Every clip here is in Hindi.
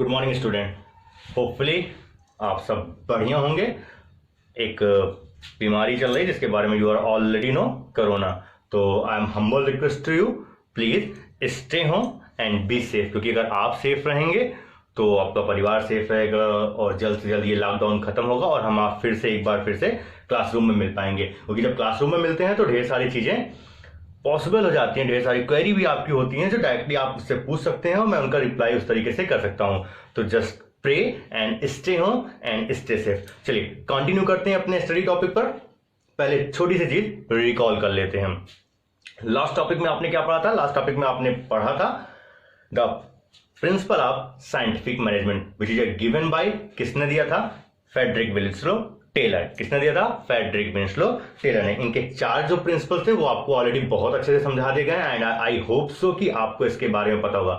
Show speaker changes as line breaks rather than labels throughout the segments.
Good morning student. होपफुली आप सब बढ़िया होंगे। एक बीमारी चल रही है जिसके बारे में you are already know, corona. तो I am humble request to you, please stay home and be safe, क्योंकि अगर आप सेफ रहेंगे तो आपका परिवार सेफ रहेगा और जल्द से जल्द ये लॉकडाउन खत्म होगा और हम आप एक बार फिर से क्लासरूम में मिल पाएंगे। क्योंकि जब क्लासरूम में मिलते हैं तो ढेर सारी चीजें पॉसिबल हो जाती हैं, ढेर सारी क्वेरी भी आपकी होती हैं जो डायरेक्टली आप उससे पूछ सकते हैं और मैं उनका रिप्लाई उस तरीके से कर सकता हूं। तो just pray and stay home and stay safe. चलिए कंटिन्यू करते हैं अपने स्टडी टॉपिक पर। पहले छोटी सी चीज रिकॉल कर लेते हैं हम। लास्ट टॉपिक में आपने क्या पढ़ा था? लास्ट टॉपिक में आपने पढ़ा था the principle of scientific management which is given by, किसने दिया था? Frederick Winslow Taylor. किसने दिया था? फ्रेडरिक विल्सलो टेलर ने। इनके 4 जो प्रिंसिपल थे वो आपको ऑलरेडी बहुत अच्छे से समझा दिए गए हैं एंड आई होप सो कि आपको इसके बारे में पता होगा।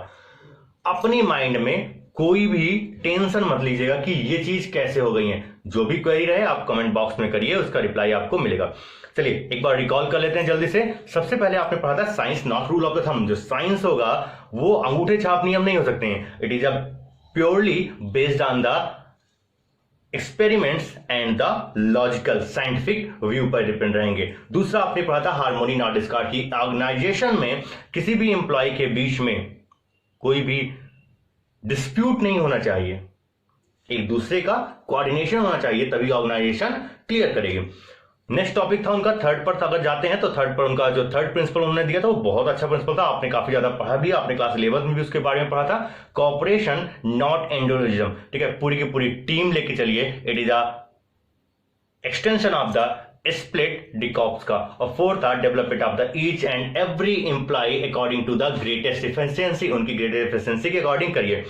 अपनी माइंड में कोई भी टेंशन मत लीजिएगा कि ये चीज कैसे हो गई है। जो भी क्वेरी रहे आप कमेंट बॉक्स में करिए, उसका रिप्लाई आपको मिलेगा। चलिए एक बार रिकॉल कर लेते हैं जल्दी से। सबसे पहले आपने पढ़ा था science not rule of the thumb. जो साइंस होगा वो अंगूठे छाप नियम नहीं हो सकते हैं। It is a purely based on the experiments and the logical scientific view पर डिपेंड रहेंगे। दूसरा आपने पढ़ा था हार्मोनी नॉट डिस्कार्ड की ऑर्गेनाइजेशन में किसी भी एम्प्लॉय के बीच में कोई भी डिस्प्यूट नहीं होना चाहिए, एक दूसरे का कोऑर्डिनेशन होना चाहिए, तभी ऑर्गेनाइजेशन क्लियर करेगी। नेक्स्ट टॉपिक था उनका थर्ड पर। अगर जाते हैं तो थर्ड पर उनका जो थर्ड प्रिंसिपल उन्होंने दिया था वो बहुत अच्छा प्रिंसिपल था। आपने काफी ज्यादा पढ़ा भी, आपने क्लास 11 में भी उसके बारे में पढ़ा था। Cooperation not individualism. ठीक है, पूरी की पूरी टीम लेके चलिए। It is a extension of the split डिकॉक्स का। और फोर्थ था development of the each and every employ according to the greatest efficiency. उनकी ग्रेटेस्ट एफिशिएंसी के अकॉर्डिंग करिए।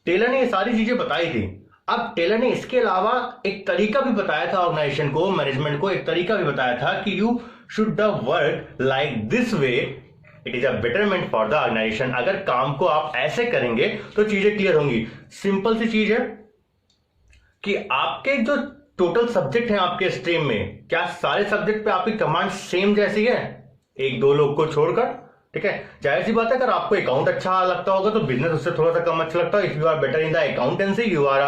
टेलर ने ये सारी चीजें बताई थी। अब टेलर ने इसके अलावा एक तरीका भी बताया था ऑर्गेनाइजेशन को, मैनेजमेंट को एक तरीका भी बताया था कि you should the work like this way, it is a betterment for the organisation. अगर काम को आप ऐसे करेंगे तो चीजें क्लियर होंगी। सिंपल सी चीज है कि आपके जो टोटल सब्जेक्ट हैं आपके स्ट्रीम में, क्या सारे सब्जेक्ट पे आपकी कमांड सेम जैसी है? 1-2 लोग को छोड़कर। ठीक है, जाहिर सी बात है अगर आपको अकाउंट अच्छा लगता होगा तो बिजनेस उससे थोड़ा सा कम अच्छा लगता है। If you are better in the accountancy you are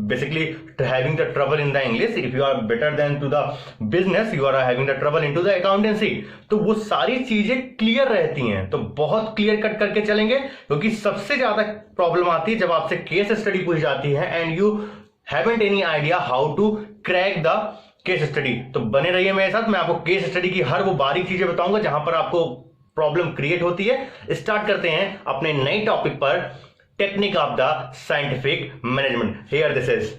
basically having the trouble in the English. If you are better then to the business you are having the trouble into the accountancy. तो वो सारी चीजें क्लियर रहती हैं, तो बहुत क्लियर कट करके चलेंगे। क्योंकि सबसे ज्यादा प्रॉब्लम आती है जब आपसे केस स्टडी पूछी जाती है and you haven't any idea how to crack the case study. तो बने रहिए मेरे साथ, मैं आपको केस स्टडी की हर वो बारीक चीजें बताऊंगा जहां पर आपको प्रॉब्लम क्रिएट होती है। स्टार्ट करते हैं अपने नए टॉपिक पर, technique of the scientific management. Here this is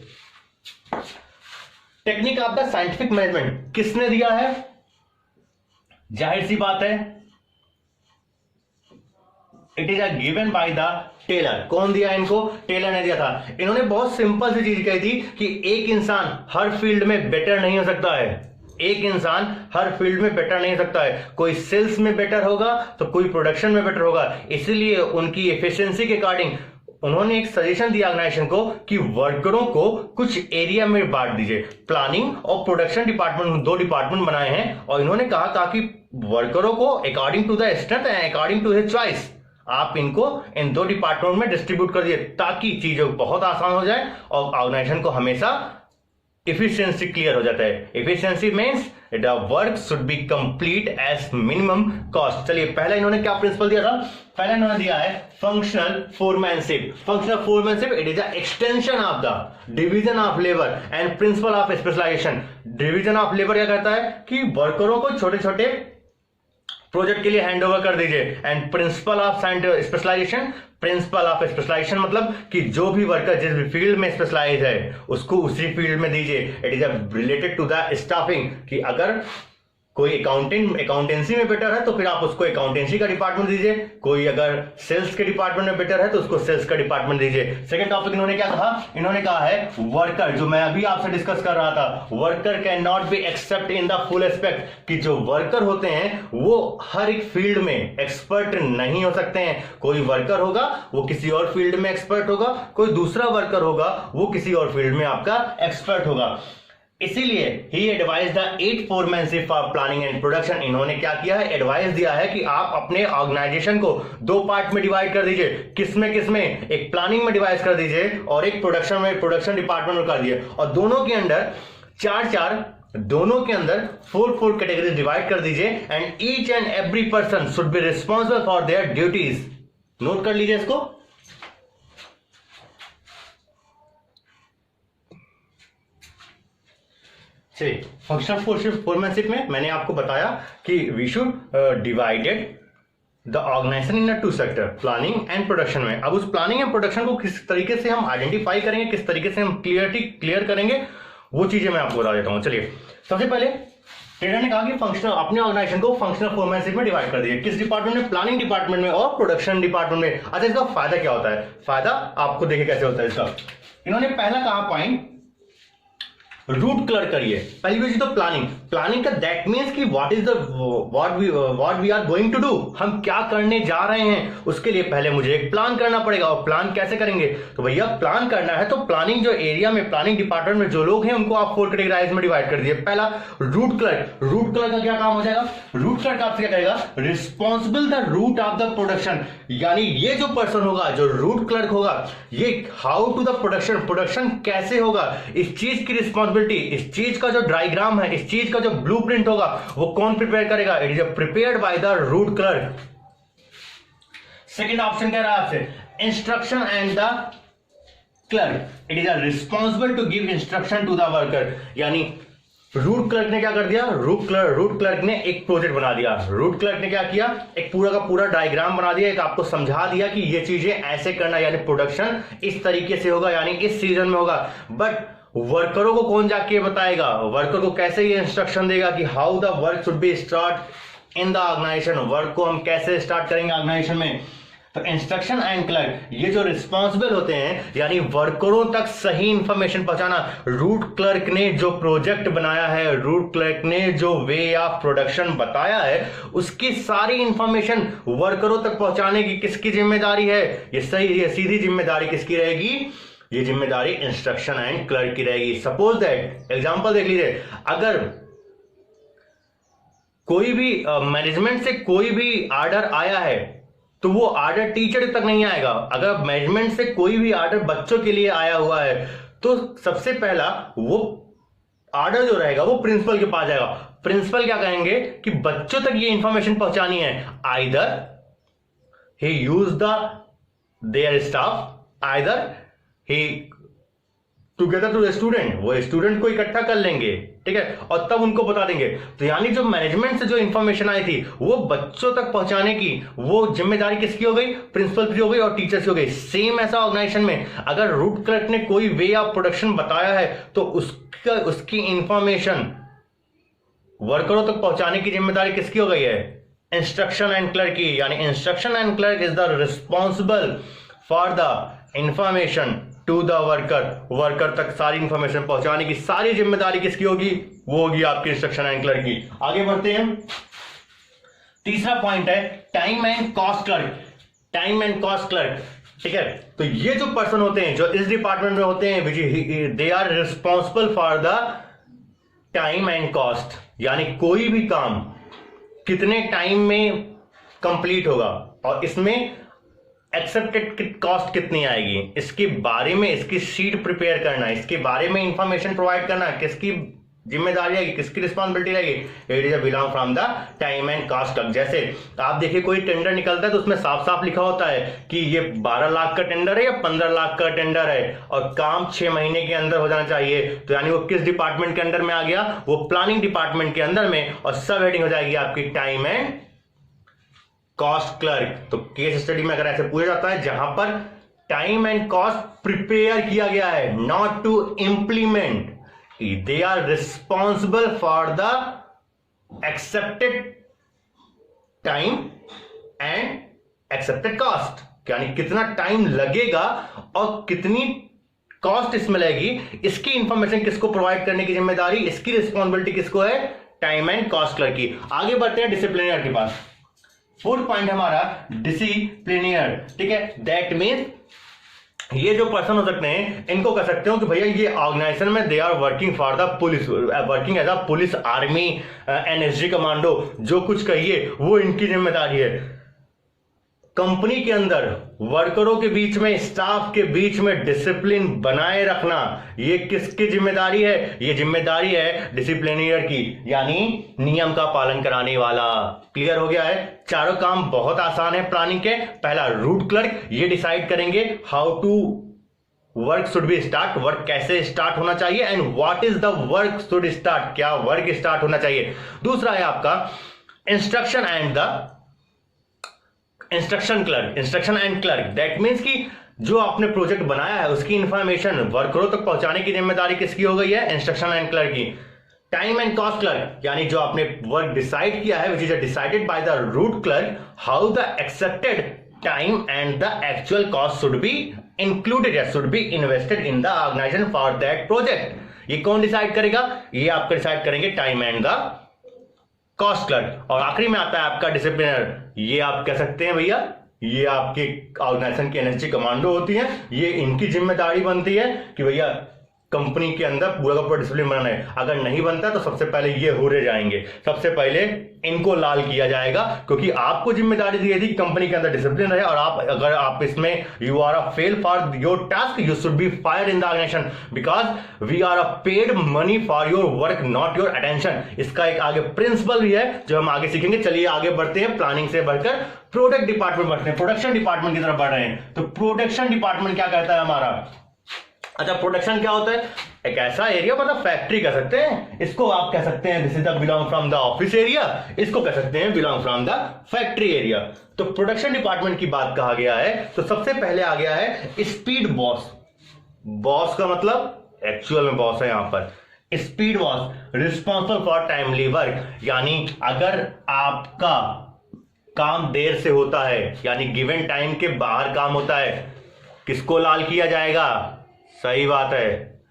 technique of the scientific management. किसने दिया है? जाहिर सी बात है it is given by the Taylor. कौन दिया इनको? टेलर ने दिया था। इन्होंने बहुत सिंपल सी चीज कही थी कि एक इंसान हर फील्ड में बेटर नहीं हो सकता है। एक इंसान हर फील्ड में बेटर नहीं हो सकता है। कोई सेल्स में बेटर होगा तो कोई प्रोडक्शन में बेटर होगा। इसलिए उनकी एफिशिएंसी के अकॉर्डिंग उन्होंने एक सजेशन दिया ऑर्गेनाइजेशन को कि वर्करों को कुछ एरिया में बांट दीजिए। प्लानिंग और प्रोडक्शन डिपार्टमेंट, 2 डिपार्टमेंट बनाए हैं और इन्होंने कहा ताकि वर्करों को according to the strength and according to his choice आप इनको इन 2 डिपार्टमेंट में डिस्ट्रीब्यूट कर दिए ताकि चीजों बहुत आसान हो जाए और ऑर्गेनाइजेशन को हमेशा एफिशिएंसी क्लियर हो जाता है। Efficiency means the work should be complete as minimum cost. चलिए पहला इन्होंने क्या प्रिंसिपल दिया था? पहला इन्होंने दिया है functional foremanship. Functional foremanship it is a extension of the division of labour and principle of specialisation. Division of labour क्या कहता है कि वर्करों को छोटे छोटे प्रोजेक्ट के लिए हैंड ओवर कर दीजिए। And principle of specialisation, principle of specialisation मतलब कि जो भी वर्कर जिस भी फील्ड में स्पेशलाइज है उसको उसी फील्ड में दीजिए। It is related to the staffing कि अगर कोई अकाउंटेंसी में बेटर है तो फिर आप उसको अकाउंटेंसी का डिपार्टमेंट दीजिए। कोई अगर सेल्स के डिपार्टमेंट में बेटर है तो उसको सेल्स का डिपार्टमेंट दीजिए। सेकंड टॉपिक इन्होंने क्या कहा? इन्होंने कहा है वर्कर, जो मैं अभी आपसे डिस्कस कर रहा था, worker can not be accept in the full aspect कि जो वर्कर होते हैं वो हर एक फील्ड में एक्सपर्ट नहीं हो सकते हैं। कोई वर्कर होगा वो किसी और फील्ड में एक्सपर्ट होगा, कोई दूसरा वर्कर होगा वो किसी और फील्ड में आपका एक्सपर्ट होगा। इसीलिए ही advise the 8 foremanship for planning and production. इन्होंने क्या किया है, एडवाइस दिया है कि आप अपने ऑर्गेनाइजेशन को 2 पार्ट में डिवाइड कर दीजिए। किसमें किसमें, एक प्लानिंग में डिवाइड कर दीजिए और एक प्रोडक्शन में, प्रोडक्शन डिपार्टमेंट में कर दिए, और दोनों के अंदर 4 कैटेगरीज डिवाइड कर दीजिए। And each and every person should be responsible for their duties. Note कर लीजिए इसको। फंक्शनल फोरमैनशिप में मैंने आपको बताया कि we should divided the organisation in 2 sector, planning and production में। अब उस प्लानिंग एंड प्रोडक्शन को किस तरीके से हम आइडेंटिफाई करेंगे, किस तरीके से हम क्लियर करेंगे, वो चीजें मैं आपको बता देता हूं। चलिए, सबसे पहले ट्रेनर ने कहा कि फंक्शनल, अपने ऑर्गेनाइजेशन को फंक्शनल फोरमैनशिप में डिवाइड कर दिए। किस डिपार्टमेंट में, प्लानिंग डिपार्टमेंट में और प्रोडक्शन डिपार्टमेंट में। अच्छा, इसका फायदा क्या होता है, फायदा आपको देखिए कैसे होता है इसका। इन्होंने पहला कहा पॉइंट, रूट क्लर करिए। पहली चीज तो प्लानिंग का दैट मीन्स कि what we are going to do, हम क्या करने जा रहे हैं, उसके लिए पहले मुझे एक प्लान करना पड़ेगा। और प्लान कैसे करेंगे, तो भैया प्लान करना है तो प्लानिंग जो एरिया में, प्लानिंग डिपार्टमेंट में जो लोग हैं उनको आप 4 कैटेगराइज में डिवाइड कर दिए। पहला रूट क्लर्क। रूट क्लर्क का क्या काम हो जाएगा, रूट क्लर्क आपसे क्या करेगा, responsible the route of the production. यानी ये जो पर्सन होगा, जो रूट क्लर्क होगा, ये हाउ टू द प्रोडक्शन कैसे होगा, इस चीज की रिस्पॉन्सिबिलिटी, इस चीज का जो डायग्राम है, इस चीज का जो ब्लूप्रिंट होगा, वो कौन प्रिपेयर करेगा, it is prepared by the route clerk. Second option कह रहा है आपसे, instruction and the clerk, it is responsible to give instruction to the worker. यानी रूट क्लर्क ने क्या कर दिया, रूट क्लर्क ने एक प्रोजेक्ट बना दिया। रूट क्लर्क ने क्या किया, एक पूरा का पूरा डायग्राम बना दिया, एक आपको समझा दिया कि ये चीजें ऐसे करना, यानी प्रोडक्शन इस तरीके से होगा, यानी इस सीजन में होगा। बट वर्करों को कौन जाके बताएगा, वर्कर को कैसे ये इंस्ट्रक्शन देगा कि how the work should be start in the organisation, work को हम कैसे स्टार्ट करेंगे ऑर्गेनाइजेशन में। तो इंस्ट्रक्शन एंड क्लर्क, ये जो रिस्पॉन्सिबल होते हैं, यानी वर्करों तक सही इंफॉर्मेशन पहुंचाना। रूट क्लर्क ने जो प्रोजेक्ट बनाया है, रूट क्लर्क ने जो वे ऑफ प्रोडक्शन बताया है, उसकी सारी इंफॉर्मेशन वर्करों तक पहुंचाने की किसकी जिम्मेदारी है, ये सीधी जिम्मेदारी किसकी रहेगी, ये जिम्मेदारी इंस्ट्रक्शन एंड क्लर्क की रहेगी। सपोज दैट, एग्जांपल देख लीजिए, अगर कोई भी मैनेजमेंट से कोई भी ऑर्डर आया है तो वो ऑर्डर टीचर तक नहीं आएगा। अगर मैनेजमेंट से कोई भी ऑर्डर बच्चों के लिए आया हुआ है तो सबसे पहला वो ऑर्डर जो रहेगा वो प्रिंसिपल के पास जाएगा। प्रिंसिपल क्या कहेंगे कि बच्चों तक ये इंफॉर्मेशन पहुंचानी है, आइदर ही यूज देयर स्टाफ, आइदर ही टुगेदर टू स्टूडेंट, वो स्टूडेंट को इकट्ठा कर लेंगे, ठीक है, और तब उनको बता देंगे। तो यानी जो मैनेजमेंट से जो इंफॉर्मेशन आई थी वो बच्चों तक पहुंचाने की वो जिम्मेदारी किसकी हो गई, प्रिंसिपल की हो गई और टीचर्स की हो गई। सेम ऐसा ऑर्गेनाइजेशन में अगर रूट क्लर्क ने कोई वे ऑफ प्रोडक्शन बताया है तो उसकी इंफॉर्मेशन वर्करों तक पहुंचाने की जिम्मेदारी किसकी हो गई है, इंस्ट्रक्शन एंड क्लर्क की। यानी instruction and clerk is the responsible for the information to the worker तक सारी इंफॉर्मेशन पहुंचाने की सारी जिम्मेदारी किसकी होगी, वो होगी आपकी इंस्ट्रक्शन एंड क्लर्क की। आगे बढ़ते हैं, तीसरा पॉइंट है time and cost clerk. Time and cost clerk, ठीक है, तो ये जो पर्सन होते हैं जो इस डिपार्टमेंट में होते हैं, they are responsible for the time and cost. यानी कोई भी काम कितने टाइम में कंप्लीट होगा और इसमें एक्सेप्टेड कॉस्ट कितनी आएगी, इसके बारे में इसकी शीट प्रिपेयर करना, इसके बारे में इंफॉर्मेशन प्रोवाइड करना किसकी जिम्मेदारी रहेगी, किसकी रिस्पॉन्सिबिलिटी रहेगी, it is belong from the time and cost. जैसे आप देखिए कोई टेंडर निकलता है तो उसमें साफ साफ लिखा होता है कि ये 12 लाख का टेंडर है या 15 लाख का टेंडर है और काम 6 महीने के अंदर हो जाना चाहिए। तो यानी वो किस डिपार्टमेंट के अंदर में आ गया, वो प्लानिंग डिपार्टमेंट के अंदर में, और सब हेडिंग हो जाएगी आपकी टाइम एंड कॉस्ट क्लर्क। तो केस स्टडी में अगर ऐसे पूछा जाता है जहां पर टाइम एंड कॉस्ट प्रिपेयर किया गया है, not to implement, they are responsible for the accepted time and accepted cost, यानी कितना टाइम लगेगा और कितनी कॉस्ट इसमें लगेगी, इसकी इंफॉर्मेशन किसको प्रोवाइड करने की जिम्मेदारी, इसकी रिस्पॉन्सिबिलिटी किसको है, टाइम एंड कॉस्ट क्लर्क की। आगे बढ़ते हैं डिसिप्लिनर के पास। 4th पॉइंट हमारा डिसिप्लिनियर, ठीक है, दैट मीन्स ये जो पर्सन हो सकते हैं इनको कह सकते हो कि भैया ये ऑर्गेनाइजेशन में they are working for the police, working as a police, army, NSG commando, जो कुछ कहिए वो इनकी जिम्मेदारी है। कंपनी के अंदर वर्करों के बीच में, स्टाफ के बीच में डिसिप्लिन बनाए रखना, ये किसकी जिम्मेदारी है? ये जिम्मेदारी है डिसिप्लिनियर की, यानी नियम का पालन कराने वाला। क्लियर हो गया है? चारों काम बहुत आसान है प्लानिंग के। पहला, रूट क्लर्क ये डिसाइड करेंगे how to work should be start, work कैसे स्टार्ट होना चाहिए, and what is the work should start, क्या वर्क स्टार्ट होना चाहिए। दूसरा है आपका instruction and the instruction and clerk. That means कि जो आपने प्रोजेक्ट बनाया है उसकी इंफॉर्मेशन वर्करों तक पहुंचाने की जिम्मेदारी किसकी हो गई है? इंस्ट्रक्शन एंड क्लर्क की। टाइम एंड कॉस्ट क्लर्क, यानी जो आपने वर्क डिसाइड किया है, which is decided by the route clerk, how the accepted time and the actual cost should be included या should be invested in the organisation for that project. ये कौन डिसाइड करेगा? ये आपको डिसाइड करेंगे time and the cost clerk. और आखिरी में आता है आपका डिसिप्लिनर। ये आप कह सकते हैं भैया ये आपके ऑर्गेनाइजेशन की एनएसजी कमांडो होती है, ये इनकी जिम्मेदारी बनती है कि भैया कंपनी के अंदर पूरा का पूरा डिसिप्लिन बनाना है। अगर नहीं बनता तो सबसे पहले ये हो रहे जाएंगे, सबसे पहले इनको लाल किया जाएगा, क्योंकि आपको जिम्मेदारी दी थी कंपनी के अंदर डिसिप्लिन रहे, और आप अगर आप इसमें you are a fail for your task, you should be fired in the organisation, because we are a paid money for your work, not your attention. इसका एक आगे प्रिंसिपल भी है जो हम आगे सीखेंगे। चलिए आगे बढ़ते हैं, प्लानिंग से बढ़कर प्रोडक्ट डिपार्टमेंट बढ़ते हैं, प्रोडक्शन डिपार्टमेंट की तरफ बढ़ रहे हैं। तो प्रोडक्शन डिपार्टमेंट क्या कहता है हमारा? अच्छा, प्रोडक्शन क्या होता है? एक ऐसा एरिया, मतलब फैक्ट्री कह सकते हैं इसको, आप कह सकते हैं this is the belong from the office area, इसको कह सकते हैं belong from the factory area. तो प्रोडक्शन डिपार्टमेंट की बात कहा गया है तो सबसे पहले आ गया है स्पीड बॉस। बॉस का मतलब एक्चुअल में बॉस है यहां पर, speed boss, responsible for timely work, यानी अगर आपका काम देर से होता है, यानी गिवन टाइम के बाहर काम होता है, किसको लाल किया जाएगा? सही बात है,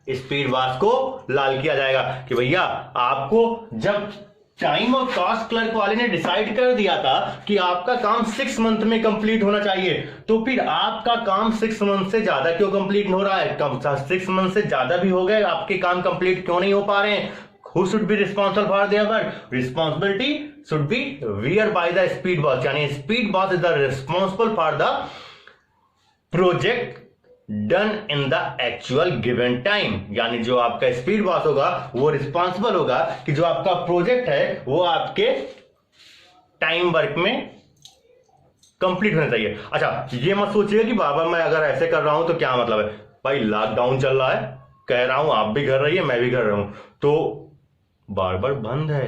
स्पीड बॉस को लाल किया जाएगा कि भैया आपको जब टाइम और कॉस्ट क्लर्क वाले ने डिसाइड कर दिया था कि आपका काम 6 मंथ में कंप्लीट होना चाहिए, तो फिर आपका काम 6 मंथ से ज्यादा क्यों कंप्लीट हो रहा है? 6 मंथ से ज्यादा भी हो गए, आपके काम कंप्लीट क्यों नहीं हो पा रहे हैं? Who should be responsible for their work? Responsibility should be wear by the speed boss, यानी speed boss is the responsible for the project done in the actual given time, यानी जो आपका स्पीड बॉस होगा वो रिस्पॉन्सिबल होगा कि जो आपका प्रोजेक्ट है वो आपके टाइम वर्क में कंप्लीट होना चाहिए। अच्छा, ये मत सोचिए कि बाबा मैं अगर ऐसे कर रहा हूं तो क्या मतलब है? भाई लॉकडाउन चल रहा है, कह रहा हूं आप भी कर रही है, मैं भी कर रहा हूं, तो बार बार बंद है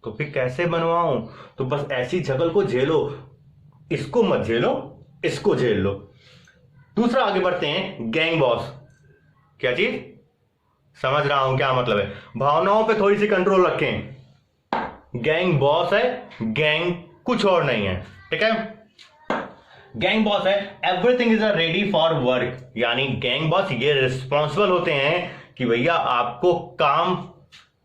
तो फिर कैसे बनवाऊं? तो बस ऐसी जगल को झेलो, इसको मत झेलो, इसको झेल लो। दूसरा आगे बढ़ते हैं, गैंग बॉस। क्या चीज? समझ रहा हूं क्या मतलब है, भावनाओं पे थोड़ी सी कंट्रोल रखें। गैंग बॉस है, गैंग कुछ और नहीं है, ठीक है? गैंग बॉस है everything is ready for work, यानी गैंग बॉस ये रिस्पॉन्सिबल होते हैं कि भैया आपको काम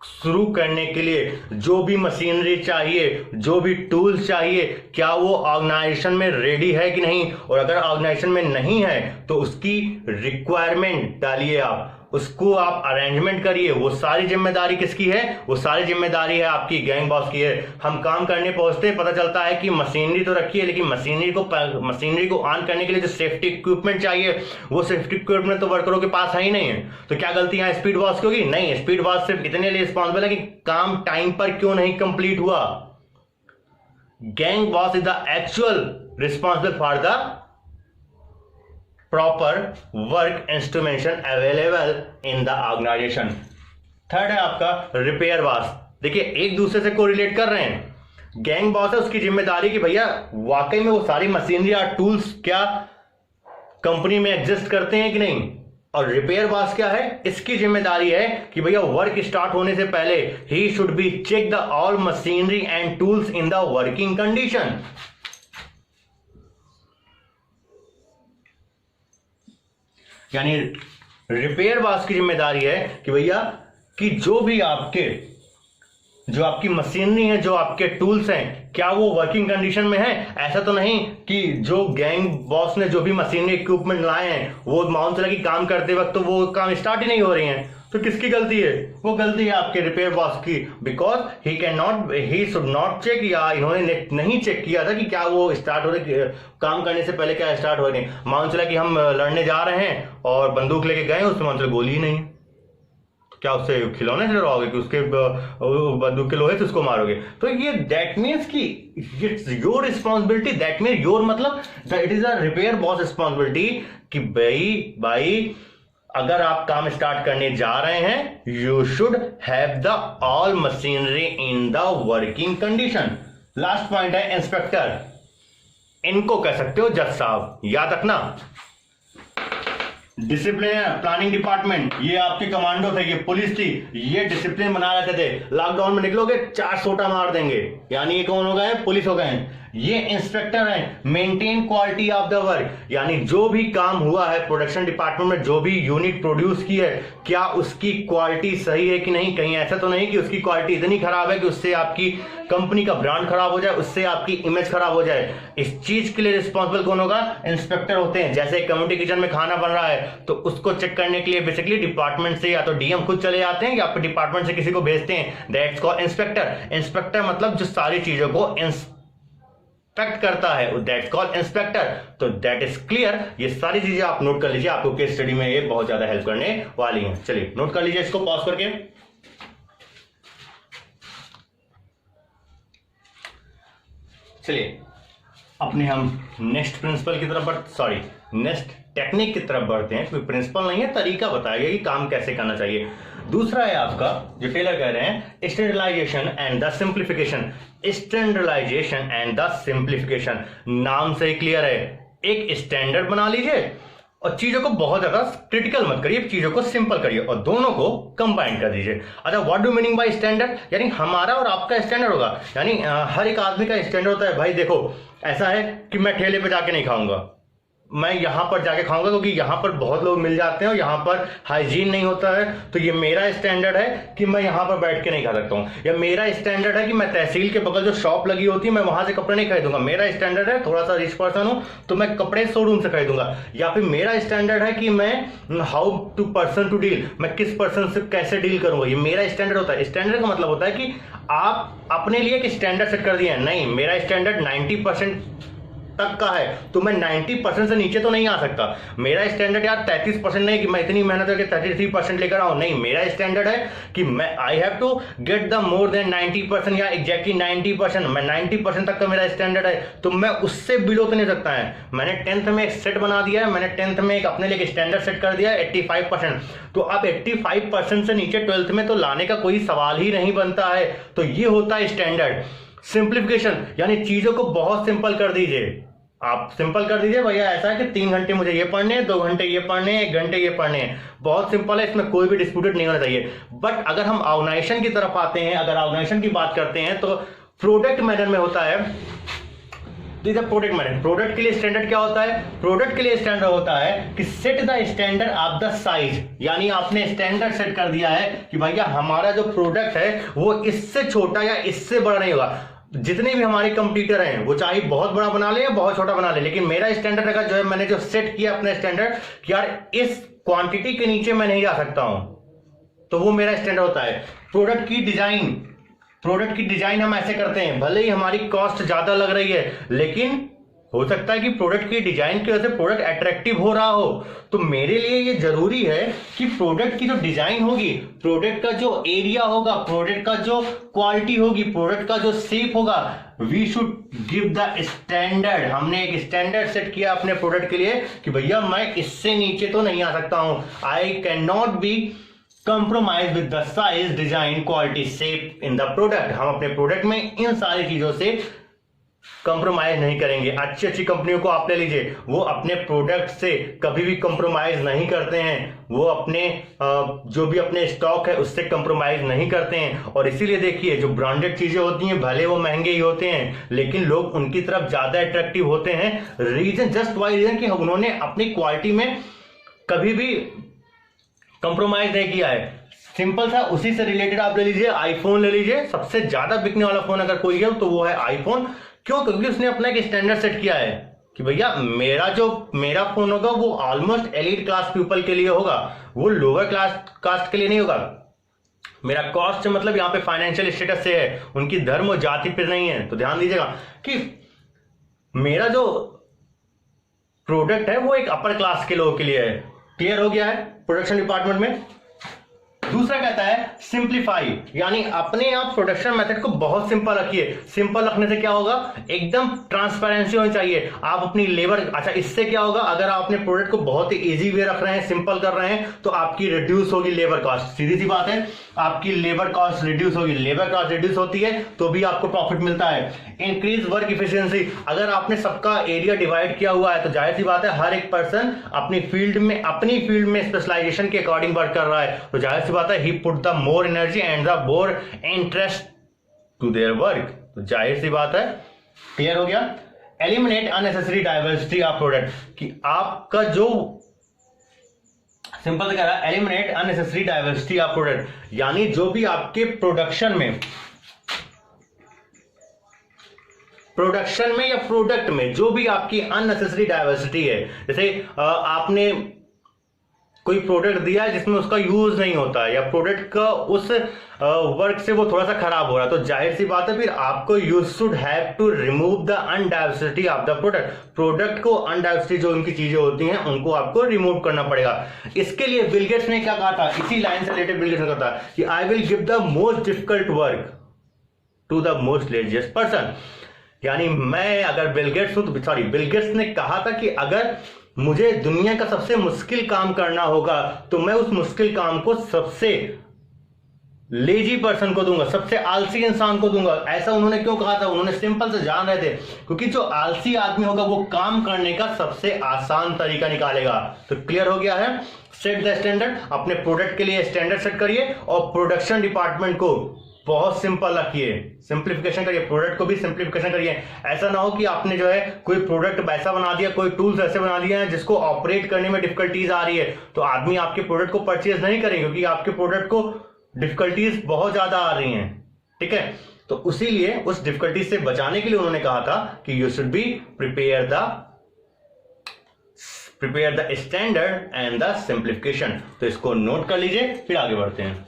शुरू करने के लिए जो भी मशीनरी चाहिए, जो भी टूल्स चाहिए, क्या वो ऑर्गेनाइजेशन में रेडी है कि नहीं, और अगर ऑर्गेनाइजेशन में नहीं है तो उसकी रिक्वायरमेंट डालिए, आप उसको आप अरेंजमेंट करिए। वो सारी जिम्मेदारी किसकी है? वो सारी जिम्मेदारी है आपकी, गैंग बॉस की है। हम काम करने पहुंचते पता चलता है कि मशीनरी तो रखी है, लेकिन मशीनरी को ऑन करने के लिए जो सेफ्टी इक्विपमेंट चाहिए वो सेफ्टी इक्विपमेंट तो वर्करों के पास है ही नहीं है। तो क्या गलती यहाँ स्पीड बॉस की होगी? नहीं, स्पीड बॉस सिर्फ इतने लिए रिस्पॉन्सिबल है कि काम टाइम पर क्यों नहीं कंप्लीट हुआ। Gang boss is the actual responsible for the proper work instrumentation available in the organisation. Third है आपका रिपेयर बॉस। देखिए एक दूसरे से कोरिलेट कर रहे हैं। गैंग बॉस है, उसकी जिम्मेदारी कि भैया वाकई में वो सारी मशीनरी और टूल्स क्या कंपनी में एग्जिस्ट करते हैं कि नहीं, और रिपेयर बॉस क्या है? इसकी जिम्मेदारी है कि भैया वर्क स्टार्ट होने से पहले ही should be check the all machinery and tools in the working condition. यानी रिपेयर बॉस की जिम्मेदारी है कि भैया कि जो भी आपके जो आपकी मशीनरी है, जो आपके टूल्स हैं, क्या वो वर्किंग कंडीशन में है? ऐसा तो नहीं कि जो गैंग बॉस ने जो भी मशीनरी इक्विपमेंट लाए हैं वो मान चला कि काम करते वक्त तो वो काम स्टार्ट ही नहीं हो रही हैं, तो किसकी गलती है? वो गलती है आपके रिपेयर बॉस की, because he should not check, या इन्होंने नहीं चेक किया था कि क्या वो स्टार्ट हो रहे, काम करने से पहले क्या स्टार्ट हो रहे हैं। मान चला कि हम लड़ने जा रहे हैं और बंदूक लेके गए, उसमें मान चला गोली ही नहीं है, क्या उससे खिलौने से डराओगे कि उसके बंदूक के लोहे से उसको मारोगे? तो ये दैट मीन्स कि it's your responsibility, that mean your मतलब it is a repair boss responsibility कि भाई अगर आप काम स्टार्ट करने जा रहे हैं, you should have the all machinery in the working condition. Last point है इंस्पेक्टर, इनको कह सकते हो जज साहब, याद रखना। डिसिप्लिन प्लानिंग डिपार्टमेंट, ये आपके कमांडो थे, ये पुलिस थी, ये डिसिप्लिन बना रहे थे। लॉकडाउन में निकलोगे 4 सोटा मार देंगे, यानी ये कौन हो गए? पुलिस हो गए। ये इंस्पेक्टर हैं, maintain quality of the work, यानी जो भी काम हुआ है प्रोडक्शन डिपार्टमेंट में, जो भी यूनिट प्रोड्यूस की है, क्या उसकी क्वालिटी सही है कि नहीं? कहीं ऐसा तो नहीं कि उसकी क्वालिटी इतनी खराब है कि उससे आपकी कंपनी का ब्रांड खराब हो जाए, उससे आपकी इमेज खराब हो जाए। इस चीज के लिए रिस्पॉन्सिबल कौन होगा? इंस्पेक्टर होते हैं। जैसे कम्युनिटी किचन में खाना बन रहा है तो उसको चेक करने के लिए बेसिकली डिपार्टमेंट से या तो डीएम खुद चले जाते हैं या फिर डिपार्टमेंट से किसी को भेजते हैं, दैट्स कॉल्ड इंस्पेक्टर। इंस्पेक्टर मतलब जो सारी चीजों को इंस्पेक्ट करता है, दैट्स कॉल्ड इंस्पेक्टर। तो दैट इज क्लियर। ये सारी चीजें आप नोट कर लीजिए, आपको केस स्टडी में ये बहुत ज्यादा हेल्प करने वाली हैं। चलिए नोट कर लीजिए इसको पॉज करके। चलिए अपने हम नेक्स्ट प्रिंसिपल की तरफ नेक्स्ट टेक्निक की तरफ बढ़ते हैं। कोई प्रिंसिपल नहीं है, तरीका बताया गया कि काम कैसे करना चाहिए। दूसरा है आपका जो टेलर कह रहे हैं, standardisation and the simplification. Standardisation and the simplification, नाम से क्लियर है, एक स्टैंडर्ड बना लीजिए और चीजों को बहुत ज्यादा क्रिटिकल मत करिए, चीजों को सिंपल करिए और दोनों को कंबाइन कर दीजिए। अच्छा, what do meaning by standard? यानी हमारा और आपका स्टैंडर्ड होगा, यानी हर एक आदमी का स्टैंडर्ड होता है। भाई देखो, ऐसा है कि मैं ठेले पे जाके नहीं खाऊंगा, मैं यहां पर जाके खाऊंगा क्योंकि यहां पर बहुत लोग मिल जाते हैं और यहां पर हाइजीन नहीं होता है, तो ये मेरा स्टैंडर्ड है कि मैं यहां पर बैठ के नहीं खा सकता हूं। या मेरा स्टैंडर्ड है कि मैं तहसील के बगल जो शॉप लगी होती है मैं वहां से कपड़े नहीं खरीदूंगा। मेरा स्टैंडर्ड है, थोड़ा सा रिच पर्सन हूं तो मैं कपड़े शोरूम से खरीदूंगा। या फिर मेरा स्टैंडर्ड है कि मैं how to person to deal, मैं किस पर्सन से कैसे डील करूंगा, ये मेरा स्टैंडर्ड होता है। स्टैंडर्ड का मतलब होता है कि आप अपने लिए एक स्टैंडर्ड सेट कर दिए हैं, नहीं मेरा स्टैंडर्ड 90% तक का है तो मैं 90% से नीचे तो नहीं आ सकता। मेरा स्टैंडर्ड यार 33% नहीं कि मैं इतनी मेहनत करके 33% लेकर आऊं, नहीं मेरा स्टैंडर्ड है कि मैं I have to get the more than 90% या एग्जैक्टली 90%। मैं 90% तक का मेरा स्टैंडर्ड है, तो मैं उससे बिलो तो नहीं सकता है। मैंने 10th में एक सेट बना दिया है, मैंने 10th में एक अपने लिए स्टैंडर्ड सेट कर दिया है 85%, तो अब 85% से नीचे 12th में तो लाने का कोई सवाल ही नहीं बनता है। तो ये होता है स्टैंडर्ड। सिंप्लीफिकेशन यानी चीजों को बहुत सिंपल कर दीजिए। आप सिंपल कर दीजिए, भैया ऐसा है कि 3 घंटे मुझे ये पढ़ने हैं, 2 घंटे ये पढ़ने हैं, 1 घंटे ये पढ़ने हैं। बहुत सिंपल है, इसमें कोई भी डिस्प्यूटेड नहीं होना चाहिए। बट अगर हम ऑर्गेनाइजेशन की तरफ आते हैं, अगर ऑर्गेनाइजेशन की बात करते हैं तो प्रोडक्ट मैनर में होता है प्रोडक्ट मैनर। प्रोडक्ट के लिए स्टैंडर्ड क्या होता है? प्रोडक्ट के लिए स्टैंडर्ड होता है कि set the standard of the size, यानी आपने स्टैंडर्ड सेट कर दिया है कि भैया हमारा जो प्रोडक्ट है वो इससे छोटा या इससे बड़ा नहीं होगा। जितने भी हमारे कंप्यूटर हैं वो चाहे बहुत बड़ा बना ले या बहुत छोटा बना ले, लेकिन मेरा स्टैंडर्ड का जो है, मैंने जो सेट किया अपना स्टैंडर्ड कि यार इस क्वांटिटी के नीचे मैं नहीं जा सकता हूं, तो वो मेरा स्टैंडर्ड होता है। प्रोडक्ट की डिजाइन हम ऐसे करते हैं, भले ही हमारी कॉस्ट ज्यादा लग रही है, लेकिन हो सकता है कि प्रोडक्ट की डिजाइन की वजह से प्रोडक्ट अट्रैक्टिव हो रहा हो। तो मेरे लिए ये जरूरी है कि प्रोडक्ट की जो डिजाइन होगी, प्रोडक्ट का जो एरिया होगा, प्रोडक्ट का जो क्वालिटी होगी, प्रोडक्ट का जो शेप होगा, we should give the standard. हमने एक स्टैंडर्ड सेट किया अपने प्रोडक्ट के लिए कि भैया मैं इससे नीचे तो नहीं आ सकता हूं। I can not be compromise with the size, design, quality, shape in the product. हम अपने प्रोडक्ट में इन सारी चीजों से कंप्रोमाइज नहीं करेंगे। अच्छी कंपनियों को आप ले लीजिए, वो अपने प्रोडक्ट से कभी भी कंप्रोमाइज नहीं करते हैं, वो अपने जो भी अपने स्टॉक है उससे कंप्रोमाइज नहीं करते हैं। और इसीलिए देखिए जो ब्रांडेड चीजें होती हैं भले वो महंगे ही होते हैं, लेकिन लोग उनकी तरफ ज्यादा अट्रैक्टिव होते हैं। रीजन जस्ट वाई रीजन कि उन्होंने अपनी क्वालिटी में कभी भी कंप्रोमाइज नहीं किया है। सिंपल सा उसी से रिलेटेड आप ले लीजिए, आईफोन ले लीजिए। सबसे ज्यादा बिकने वाला फोन अगर कोई है तो वो है आईफोन। क्यों? क्योंकि उसने अपना एक स्टैंडर्ड सेट किया है कि भैया मेरा फोन होगा वो ऑलमोस्ट एलीट क्लास पीपल के लिए होगा, वो लोअर क्लास कास्ट के लिए नहीं होगा। मेरा कॉस्ट मतलब यहाँ पे फाइनेंशियल स्टेटस से है, उनकी धर्म और जाति पे नहीं है। तो ध्यान दीजिएगा कि मेरा जो प्रोडक्ट है वो एक अपर क्लास के लोगों के लिए है। क्लियर हो गया है प्रोडक्शन डिपार्टमेंट में। दूसरा कहता है सिंप्लीफाई, यानी अपने आप प्रोडक्शन मेथड को बहुत सिंपल रखिए। सिंपल रखने से क्या होगा, एकदम ट्रांसपेरेंसी होनी चाहिए। आप अपनी लेबर, अच्छा इससे क्या होगा, अगर आप अपने प्रोडक्ट को बहुत ही इजी वे रख रहे हैं, सिंपल कर रहे हैं, तो आपकी रिड्यूस होगी लेबर कॉस्ट। सीधी सी बात है, आपकी लेबर कॉस्ट रिड्यूस होगी। लेबर कॉस्ट रिड्यूस होती है तो भी आपको प्रॉफिट मिलता है। इंक्रीज वर्क इफिशियंसी, अगर आपने सबका एरिया डिवाइड किया हुआ है तो जाहिर सी बात है हर एक पर्सन अपनी फील्ड में स्पेशलाइजेशन के अकॉर्डिंग वर्क कर रहा है, तो जाहिर सी बात है he put the more energy and the more interest to their work. तो जाहिर सी बात है, क्लियर हो गया। Eliminate unnecessary diversity of product, कि आपका जो सिंपल से कह रहा है eliminate unnecessary diversity of product, यानी जो भी आपके प्रोडक्शन में या प्रोडक्ट में जो भी आपकी अननेसेसरी डाइवर्सिटी है, जैसे आपने कोई प्रोडक्ट दिया है जिसमें उसका यूज नहीं होता है, या प्रोडक्ट का उस वर्क से वो थोड़ा सा खराब हो रहा है, तो जाहिर सी बात है फिर आपको you should have to remove the undiversity of the product को अनडाइवर्सिटी जो उनकी चीजें होती हैं उनको आपको रिमूव करना पड़ेगा। इसके लिए बिल गेट्स ने क्या कहा था, इसी लाइन से रिलेटेड बिल गेट्स ने कहा था कि I will give the most difficult work to the most laziest person, यानी मैं अगर बिल गेट्स हूं तो बिल गेट्स ने कहा था कि अगर मुझे दुनिया का सबसे मुश्किल काम करना होगा तो मैं उस मुश्किल काम को सबसे लेजी पर्सन को दूंगा, सबसे आलसी इंसान को दूंगा। ऐसा उन्होंने क्यों कहा था, उन्होंने सिंपल से जान रहे थे क्योंकि जो आलसी आदमी होगा वो काम करने का सबसे आसान तरीका निकालेगा। तो क्लियर हो गया है। सेट द स्टैंडर्ड, अपने प्रोडक्ट के लिए स्टैंडर्ड सेट करिए और प्रोडक्शन डिपार्टमेंट को बहुत सिंपल रखिए, सिंप्लीफिकेशन करिए, प्रोडक्ट को भी सिंप्लीफिकेशन करिए। ऐसा ना हो कि आपने जो है कोई प्रोडक्ट ऐसा बना दिया, कोई टूल्स ऐसे बना दिए हैं जिसको ऑपरेट करने में डिफिकल्टीज आ रही है, तो आदमी आपके प्रोडक्ट को परचेज नहीं करेंगे क्योंकि आपके प्रोडक्ट को डिफिकल्टीज बहुत ज्यादा आ रही हैं। ठीक है, तो उसीलिए उस डिफिकल्टीज से बचाने के लिए उन्होंने कहा था कि you should be prepare the standard and the simplification. तो इसको नोट कर लीजिए, फिर आगे बढ़ते हैं।